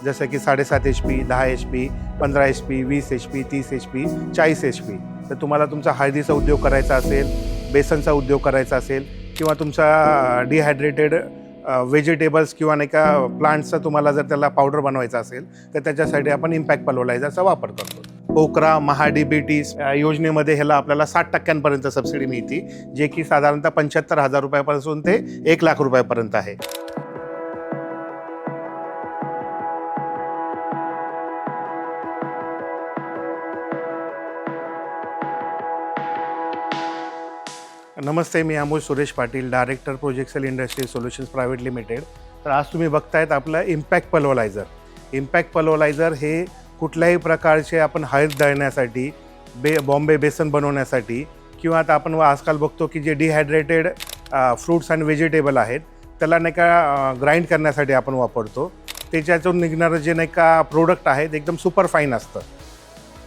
जसं की 7.5 HP, 10 HP, 15 HP, 20 HP, 30 HP, 40 HP. तर तुम्हाला तुमचा हळदीचा उद्योग करायचा असेल, बेसनचा उद्योग करायचा असेल किंवा तुमचा डिहायड्रेटेड व्हेजिटेबल्स किंवा नाही का प्लांट्सचा तुम्हाला जर त्याला पावडर बनवायचा असेल तर त्याच्यासाठी आपण इम्पॅक्ट पल्वरायझरचा वापर करतो. पोकरा महाडीबीटी योजनेमध्ये ह्याला आपल्याला 60% सबसिडी मिळते, जे की साधारणतः 75,000 रुपयापासून ते 1,00,000 रुपयापर्यंत आहे. नमस्ते, मी अमोल सुरेश पाटील, डायरेक्टर प्रोजेक्टसेल इंडस्ट्री सोल्युशन्स प्रायव्हेट लिमिटेड. तर आज तुम्ही बघतायत आपलं इम्पॅक्ट पल्वरायझर. इम्पॅक्ट पल्वरायझर हे कुठल्याही प्रकारचे आपण हळद दळण्यासाठी, बॉम्बे बेसन बनवण्यासाठी किंवा आता आपण आजकाल बघतो की जे डिहायड्रेटेड फ्रूट्स आणि व्हेजिटेबल आहेत त्याला नाही का ग्राइंड करण्यासाठी आपण वापरतो. त्याच्यातून निघणारं जे नाही का प्रोडक्ट आहे ते एकदम सुपर फाईन असतं.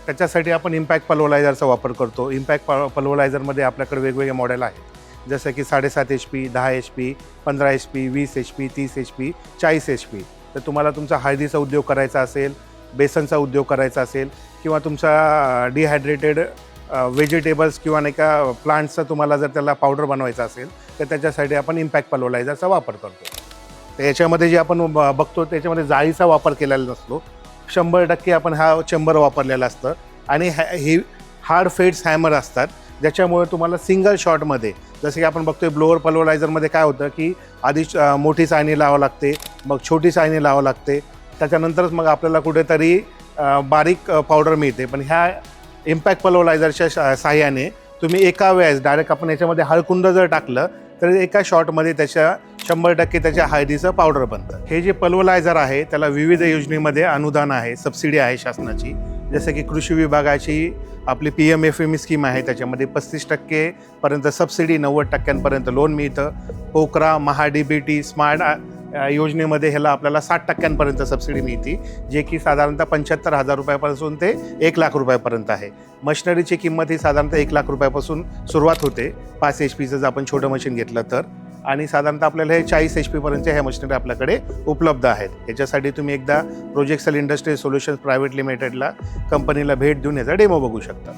त्याच्यासाठी आपण इम्पॅक्ट पल्वरायझरचा वापर करतो. इम्पॅक्ट पल्वरायझरमध्ये आपल्याकडे वेगवेगळे मॉडेल आहेत, जसं की 7.5 HP, 10 HP, 15 HP, 20 HP, 30 HP, 40 HP. तर तुम्हाला तुमचा हळदीचा उद्योग करायचा असेल, बेसनचा उद्योग करायचा असेल किंवा तुमचा डिहायड्रेटेड व्हेजिटेबल्स किंवा नाही का प्लांट्सचा तुम्हाला जर त्याला पावडर बनवायचा असेल तर त्याच्यासाठी आपण इम्पॅक्ट पल्वरायझरचा वापर करतो. तर याच्यामध्ये जे आपण बघतो त्याच्यामध्ये जाळीचा वापर केलेला नसतो. 100% आपण हा चेंबर वापरलेला असतं आणि हे हार्ड फेड्स हॅमर असतात, ज्याच्यामुळे तुम्हाला सिंगल शॉटमध्ये, जसं की आपण बघतोय ब्लोअर पल्वरायझरमध्ये काय होतं की आधी मोठी चाळणी लावावं लागते, मग छोटी चाळणी लावावं लागते, त्याच्यानंतरच मग आपल्याला कुठेतरी बारीक पावडर मिळते. पण ह्या इम्पॅक्ट पल्वरायझरच्या साहाय्याने तुम्ही एका वेळेस डायरेक्ट आपण याच्यामध्ये हळकुंड जर टाकलं तर एका शॉटमध्ये त्याच्या 100% त्याच्या हळदीचं पावडर बनतं. हे जे पल्वरायझर आहे त्याला विविध योजनेमध्ये अनुदान आहे, सबसिडी आहे शासनाची. जसं की कृषी विभागाची आपली PMFME स्कीम आहे, त्याच्यामध्ये 35% पर्यंत सबसिडी, 90% लोन मिळतं. पोकरा महाडीबीटी स्मार्ट योजनेमध्ये ह्याला आपल्याला 60% सबसिडी मिळते, जे की साधारणतः 75,000 रुपयापासून ते 1,00,000 रुपयापर्यंत आहे. मशिनरीची किंमत ही साधारणतः 1,00,000 रुपयापासून सुरुवात होते 5 HPचं जर आपण छोटं मशीन घेतलं तर, आणि साधारणतः आपल्याला हे 40 HP पर्यंतच्या ह्या मशिनरी आपल्याकडे उपलब्ध आहेत. याच्यासाठी तुम्ही एकदा प्रोजेक्टसेल इंडस्ट्री सोल्युशन्स प्रायव्हेट लिमिटेडला कंपनीला भेट देऊन याचा डेमो बघू शकता.